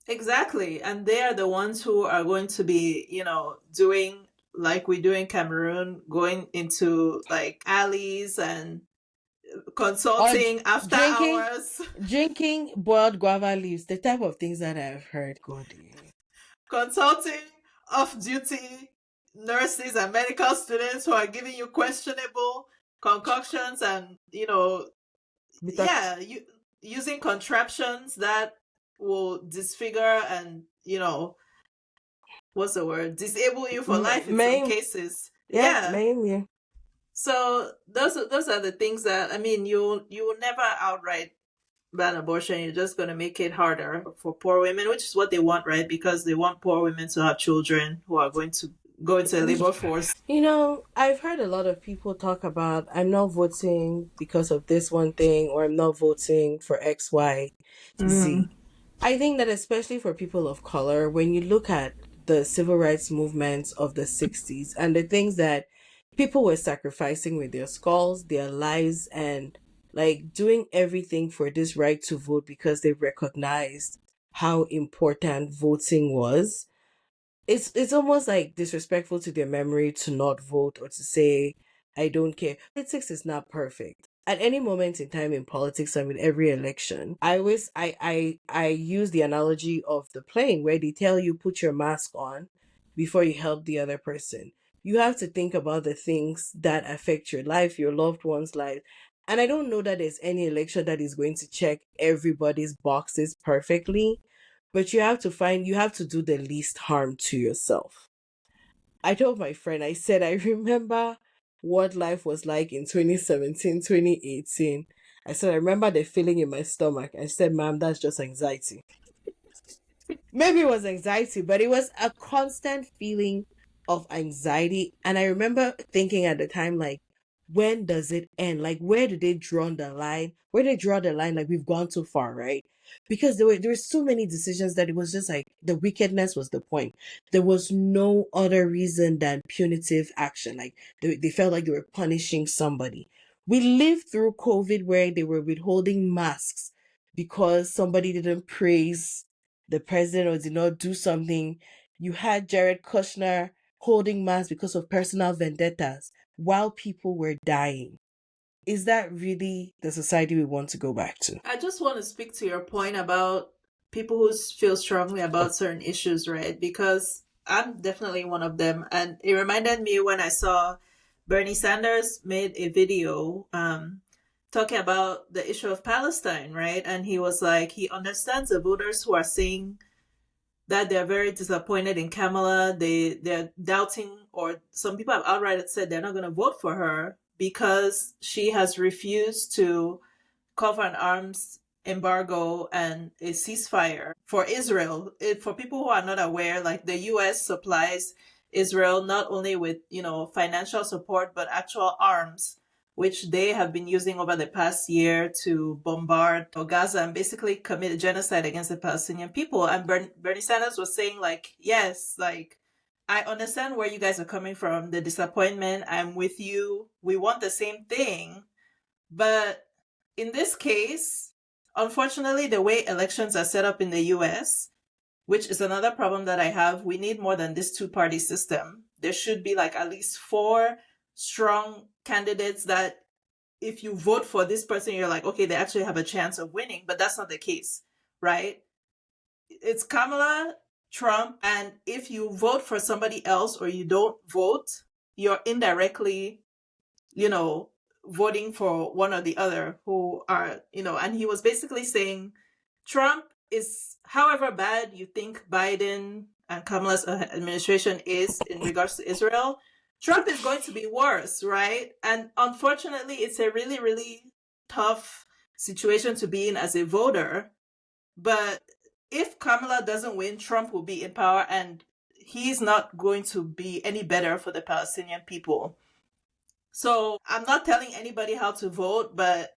Exactly. And they are the ones who are going to be, doing like we do in Cameroon, going into like alleys and Or consulting after drinking hours, drinking boiled guava leaves, the type of things that I've heard. God. consulting off duty nurses and medical students who are giving you questionable concoctions and, Because using contraptions that will disfigure and, what's the word? Disable you for life in some cases. Yeah. mainly. So those are the things that, I mean, you will never outright ban abortion. You're just going to make it harder for poor women, which is what they want, right? Because they want poor women to have children who are going to go into the labor force. I've heard a lot of people talk about, I'm not voting because of this one thing, or I'm not voting for X, Y, Z. I think that especially for people of color, when you look at the civil rights movements of the 60s and the things that people were sacrificing with their skulls, their lives, and like doing everything for this right to vote because they recognized how important voting was, it's almost like disrespectful to their memory to not vote or to say I don't care. Politics is not perfect. At any moment in time in politics and with every election, I always I use the analogy of the plane where they tell you put your mask on before you help the other person. You have to think about the things that affect your life, your loved one's life. And I don't know that there's any election that is going to check everybody's boxes perfectly, but you have to do the least harm to yourself. I told my friend, I said, I remember what life was like in 2017, 2018. I said, I remember the feeling in my stomach. I said, ma'am, that's just anxiety. Maybe it was anxiety, but it was a constant feeling of anxiety. And I remember thinking at the time, like, when does it end? Like, where did they draw the line? Where did they draw the line? Like, we've gone too far, right? Because there were so many decisions that it was just like the wickedness was the point. There was no other reason than punitive action. Like they felt like they were punishing somebody. We lived through COVID where they were withholding masks because somebody didn't praise the president or did not do something. You had Jared Kushner holding masks because of personal vendettas while people were dying. Is that really the society we want to go back to? I just want to speak to your point about people who feel strongly about certain issues, right? Because I'm definitely one of them. And it reminded me when I saw Bernie Sanders made a video talking about the issue of Palestine, right? And he was like, he understands the voters who are saying that they're very disappointed in Kamala. They're doubting, or some people have outright said they're not going to vote for her because she has refused to call for an arms embargo and a ceasefire for Israel. For people who are not aware, like the U.S. supplies Israel not only with, financial support, but actual arms, which they have been using over the past year to bombard Gaza and basically commit genocide against the Palestinian people. And Bernie Sanders was saying, like, yes, like, I understand where you guys are coming from, the disappointment. I'm with you. We want the same thing. But in this case, unfortunately, the way elections are set up in the US, which is another problem that I have, we need more than this two-party system. There should be like at least 4 strong candidates that if you vote for this person, you're like, okay, they actually have a chance of winning, but that's not the case, right? It's Kamala, Trump, and if you vote for somebody else or you don't vote, you're indirectly, voting for one or the other who are, and he was basically saying Trump is, however bad you think Biden and Kamala's administration is in regards to Israel, Trump is going to be worse, right? And unfortunately, it's a really, really tough situation to be in as a voter. But if Kamala doesn't win, Trump will be in power, and he's not going to be any better for the Palestinian people. So I'm not telling anybody how to vote, but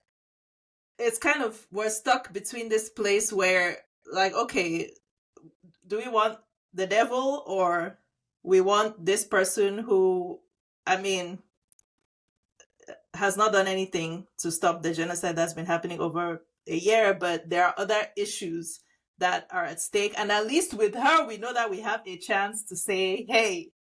it's kind of, we're stuck between this place where, like, okay, do we want the devil, or we want this person who, I mean, has not done anything to stop the genocide that's been happening over a year, but there are other issues that are at stake. And at least with her, we know that we have a chance to say, hey,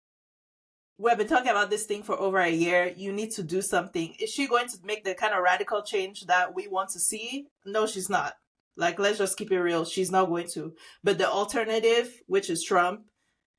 we've been talking about this thing for over a year. You need to do something. Is she going to make the kind of radical change that we want to see? No, she's not. Like, let's just keep it real. She's not going to. But the alternative, which is Trump,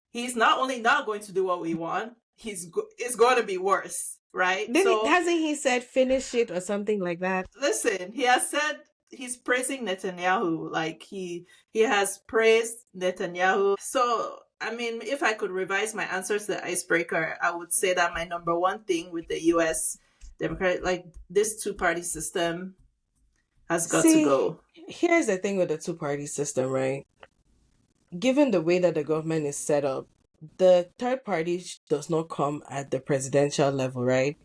he's not only not going to do what we want, it's going to be worse, right? Hasn't he said finish it or something like that? Listen, he has said he's praising Netanyahu. Like, he has praised Netanyahu. So, I mean, if I could revise my answer to the icebreaker, I would say that my number one thing with the US Democratic, like, this two-party system has got to go. Here's the thing with the two-party system, right? Given the way that the government is set up, the third party does not come at the presidential level, right?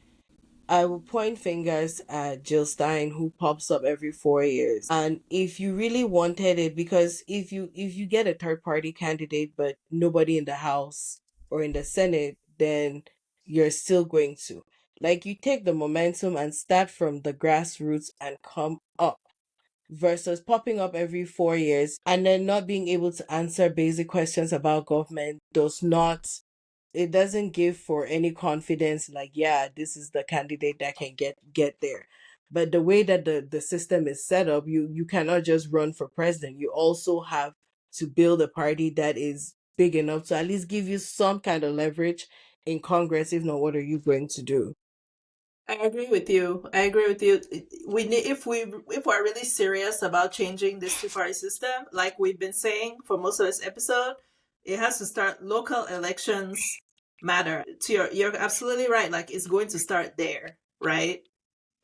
I will point fingers at Jill Stein, who pops up every 4 years. And if you really wanted it, because if you get a third party candidate but nobody in the House or in the Senate, then you're still going to. Like, you take the momentum and start from the grassroots and come up, versus popping up every 4 years and then not being able to answer basic questions about government. It doesn't give for any confidence, like, yeah, this is the candidate that can get there. But the way that the system is set up, you cannot just run for president. You also have to build a party that is big enough to at least give you some kind of leverage in Congress. If not, what are you going to do? I agree with you. We need, if we're really serious about changing this two-party system, like we've been saying for most of this episode, it has to start. Local elections matter. You're absolutely right. Like, it's going to start there, right?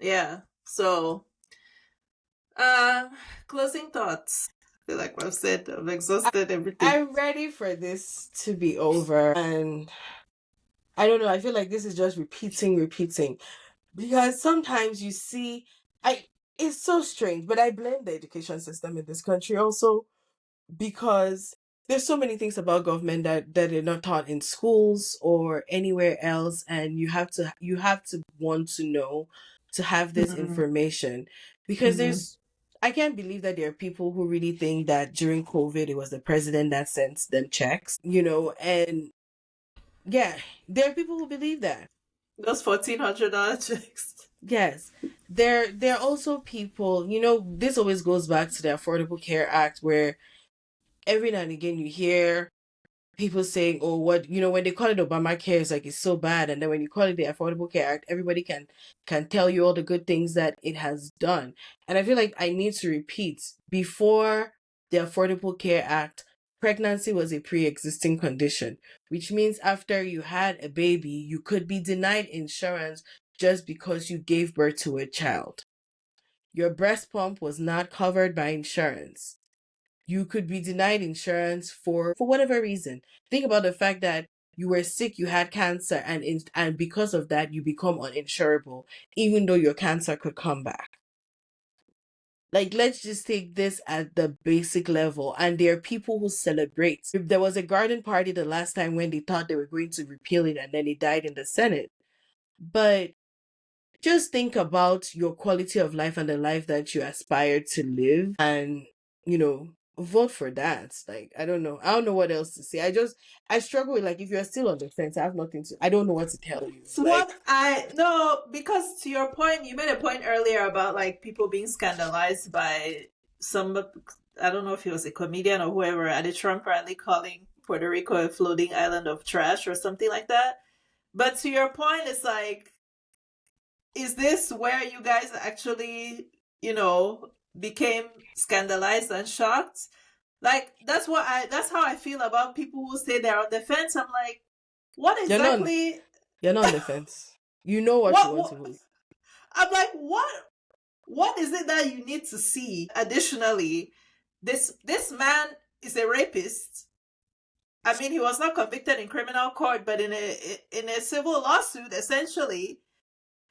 Yeah. So, closing thoughts. I feel like I've said, I've exhausted everything. I'm ready for this to be over, and I don't know. I feel like this is just repeating. Because sometimes you see, it's so strange, but I blame the education system in this country also, because there's so many things about government that are not taught in schools or anywhere else, and you have to want to know to have this information, because I can't believe that there are people who really think that during COVID it was the president that sent them checks, and yeah, there are people who believe that. Those $1,400 checks. Yes. There are also people, this always goes back to the Affordable Care Act, where every now and again you hear people saying, oh, what, when they call it Obamacare, it's like it's so bad. And then when you call it the Affordable Care Act, everybody can tell you all the good things that it has done. And I feel like I need to repeat, before the Affordable Care Act, pregnancy was a pre-existing condition, which means after you had a baby, you could be denied insurance just because you gave birth to a child. Your breast pump was not covered by insurance. You could be denied insurance for whatever reason. Think about the fact that you were sick, you had cancer, and because of that, you become uninsurable, even though your cancer could come back. Like, let's just take this at the basic level. And there are people who celebrate. There was a garden party the last time when they thought they were going to repeal it, and then it died in the Senate. But just think about your quality of life and the life that you aspire to live, and, vote for that. Like, I don't know what else to say. I struggle with, like, if you're still on the fence, I don't know what to tell you. Because to your point, you made a point earlier about, like, people being scandalized by some, I don't know if he was a comedian or whoever, at a Trump rally calling Puerto Rico a floating island of trash or something like that. But to your point, it's like, is this where you guys actually, became scandalized and shocked? Like, that's how I feel about people who say they're on the fence. I'm like, what exactly? You're not on the fence. You know what you want to vote. I'm like, what What is it that you need to see? Additionally, this man is a rapist. I mean, he was not convicted in criminal court, but in a civil lawsuit, essentially,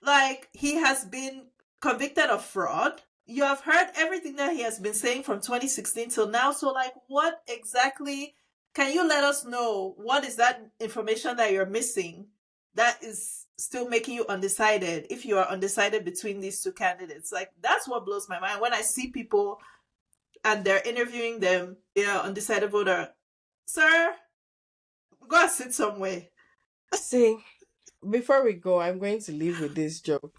like he has been convicted of fraud. You have heard everything that he has been saying from 2016 till now. So, like, what exactly? Can you let us know what is that information that you're missing that is still making you undecided? If you are undecided between these two candidates, like that's what blows my mind when I see people and they're interviewing them. Yeah, undecided voter, sir, go and sit somewhere. See, before we go, I'm going to leave with this joke.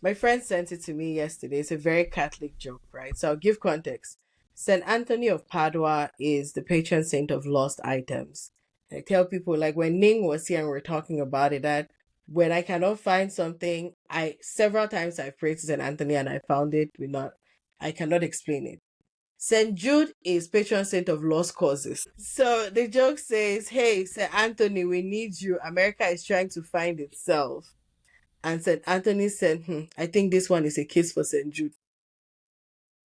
My friend sent it to me yesterday. It's a very Catholic joke, right? So I'll give context. St. Anthony of Padua is the patron saint of lost items. I tell people, like when Ning was here and we are talking about it, that when I cannot find something, I several times I've prayed to St. Anthony and I found it. I cannot explain it. St. Jude is patron saint of lost causes. So the joke says, hey, St. Anthony, we need you. America is trying to find itself. And St. Anthony said, I think this one is a case for St. Jude.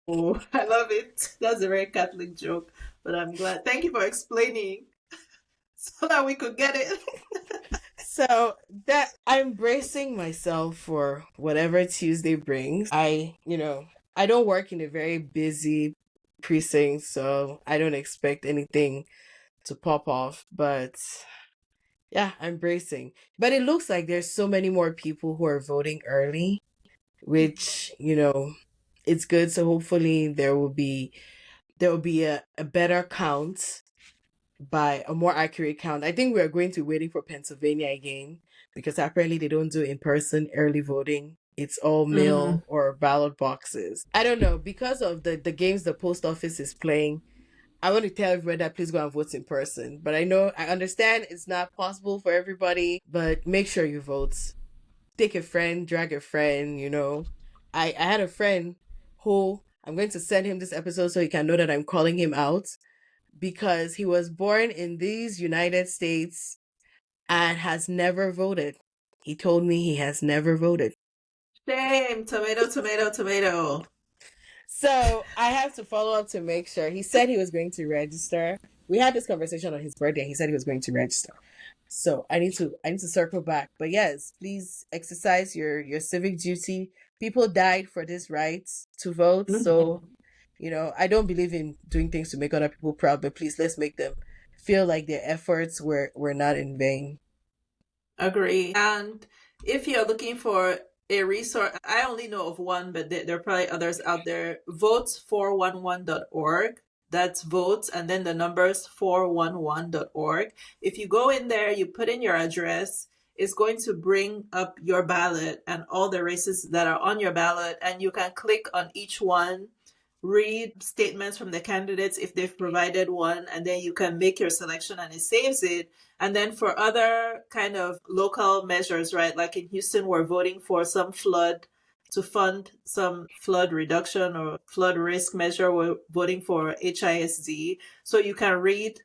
Oh, I love it. That's a very Catholic joke, but I'm glad. Thank you for explaining so that we could get it. So that I'm bracing myself for whatever Tuesday brings. I don't work in a very busy precinct, so I don't expect anything to pop off. But yeah, I'm bracing. But it looks like there's so many more people who are voting early, which, it's good. So hopefully there will be a better count, by a more accurate count. I think we are going to be waiting for Pennsylvania again because apparently they don't do in-person early voting. It's all mail or ballot boxes. I don't know. Because of the games the post office is playing, I want to tell everyone that please go and vote in person. But I understand it's not possible for everybody, but make sure you vote. Take a friend, drag a friend, I had a friend who I'm going to send him this episode so he can know that I'm calling him out because he was born in these United States and has never voted. He told me he has never voted. Shame. Tomato, tomato, tomato. So I have to follow up to make sure. He said he was going to register. We had this conversation on his birthday. He said he was going to register. So I need to circle back. But yes, please exercise your civic duty. People died for this right to vote. So, I don't believe in doing things to make other people proud, but please let's make them feel like their efforts were not in vain. Agree. And if you're looking for a resource, I only know of one, but there are probably others out there. Votes411.org. That's votes and then the numbers 411.org. If you go in there, you put in your address, it's going to bring up your ballot and all the races that are on your ballot, and you can click on each one, read statements from the candidates if they've provided one, and then you can make your selection and it saves it. And then for other kind of local measures, right? Like in Houston, we're voting for some flood to fund some flood reduction or flood risk measure. We're voting for HISD. So you can read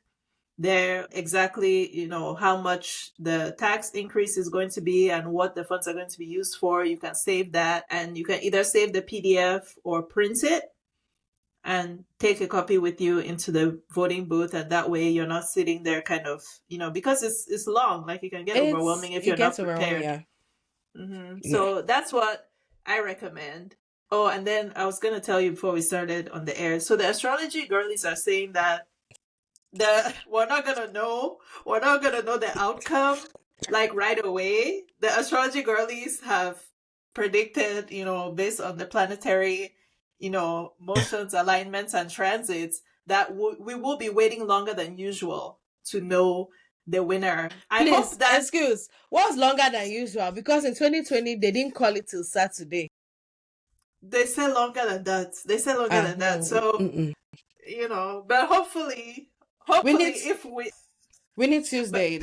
there exactly, how much the tax increase is going to be and what the funds are going to be used for. You can save that, and you can either save the PDF or print it and take a copy with you into the voting booth, and that way you're not sitting there kind of, because it's long, like it can get overwhelming if you're not prepared. So that's what I recommend. Oh, and then I was going to tell you before we started on the air, so the astrology girlies are saying that we're not gonna know the outcome like right away. The astrology girlies have predicted, based on the planetary, motions, alignments, and transits, that we will be waiting longer than usual to know the winner. I hope that excuse what's longer than usual, because in 2020 they didn't call it till Saturday. They say longer than that. So but hopefully we need Tuesday.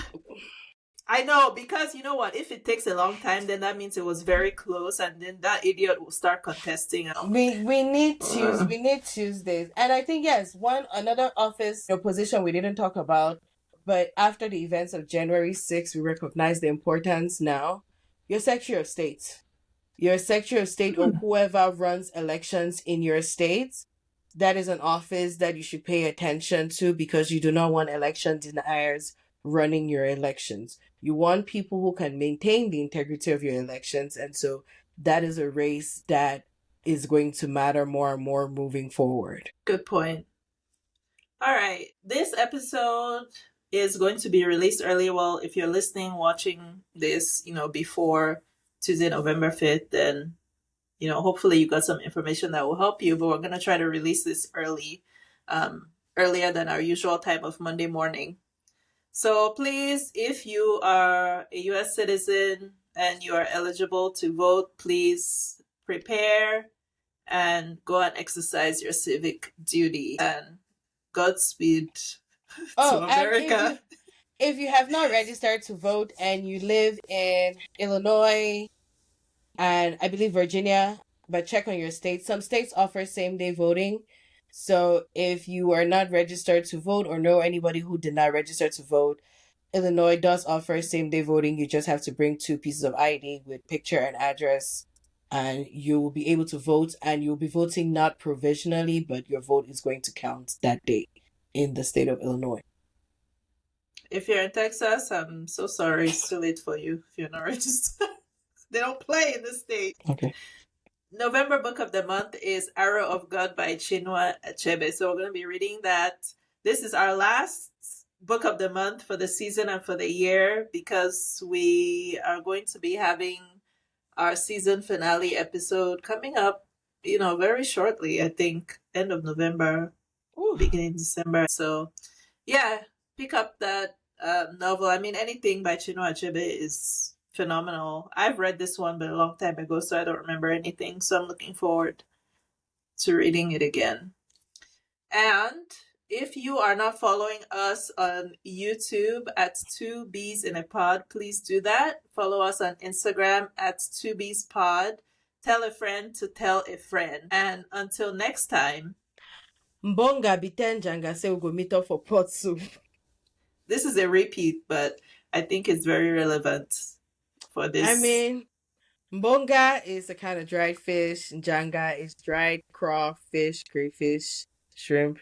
I know, because you know what? If it takes a long time, then that means it was very close, and then that idiot will start contesting. We need Tuesdays, and I think yes, another office position we didn't talk about, but after the events of January 6th, we recognize the importance now. Your Secretary of State, Your Secretary of State or whoever runs elections in your state, that is an office that you should pay attention to because you do not want election deniers running your elections. You want people who can maintain the integrity of your elections. And so that is a race that is going to matter more and more moving forward. Good point. All right. This episode is going to be released early. Well, if you're listening, watching this, before Tuesday, November 5th, then, hopefully you got some information that will help you. But we're going to try to release this earlier than our usual time of Monday morning. So please, if you are a U.S. citizen and you are eligible to vote, please prepare and go and exercise your civic duty. And Godspeed to America. If you have not registered to vote and you live in Illinois and I believe Virginia, but check on your state. Some states offer same-day voting. So if you are not registered to vote or know anybody who did not register to vote, Illinois does offer same-day voting. You just have to bring 2 pieces of ID with picture and address, and you will be able to vote, and you'll be voting not provisionally, but your vote is going to count that day in the state of Illinois. If you're in Texas, I'm so sorry. It's too late for you if you're not registered. They don't play in the state. Okay. November book of the month is Arrow of God by Chinua Achebe. So we're going to be reading that. This is our last book of the month for the season and for the year because we are going to be having our season finale episode coming up, very shortly. I think end of November, beginning December. So yeah, pick up that novel. I mean, anything by Chinua Achebe is phenomenal. I've read this one, but a long time ago, so I don't remember anything. So I'm looking forward to reading it again. And if you are not following us on YouTube at 2Bs in a Pod, please do that. Follow us on Instagram at 2Bs Pod. Tell a friend to tell a friend. And until next time, Mbonga bitenjanga se ugo meet up for pot soup. This is a repeat, but I think it's very relevant for this. I mean, mbonga is a kind of dried fish. Njanga is dried crawfish, crayfish, shrimp.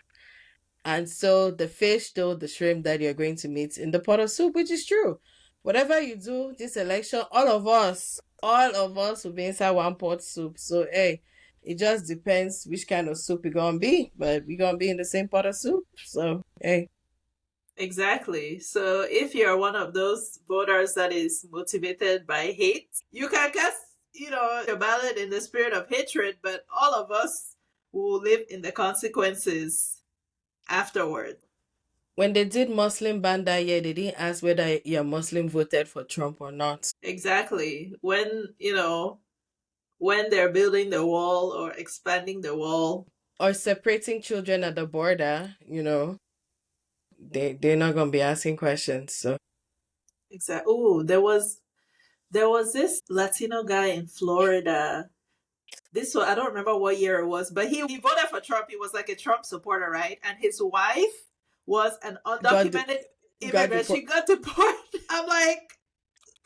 And so the fish, though, the shrimp that you're going to meet in the pot of soup, which is true. Whatever you do this election, all of us will be inside one pot soup. So, hey, it just depends which kind of soup you're going to be. But we're going to be in the same pot of soup. So, hey. Exactly. So if you're one of those voters that is motivated by hate, you can cast, your ballot in the spirit of hatred, but all of us will live in the consequences afterward. When they did Muslim ban that year, they didn't ask whether your Muslim voted for Trump or not. Exactly. When they're building the wall or expanding the wall. Or separating children at the border, they're not going to be asking questions. So Exactly. Oh, there was this Latino guy in Florida. This one, I don't remember what year it was, but he voted for Trump. He was like a Trump supporter, right? And his wife was an undocumented immigrant. She got deported. I'm like,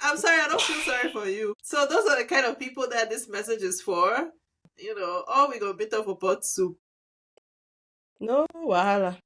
I'm sorry, I don't feel sorry for you. So those are the kind of people that this message is for. We go bit of a pot soup. No, wahala.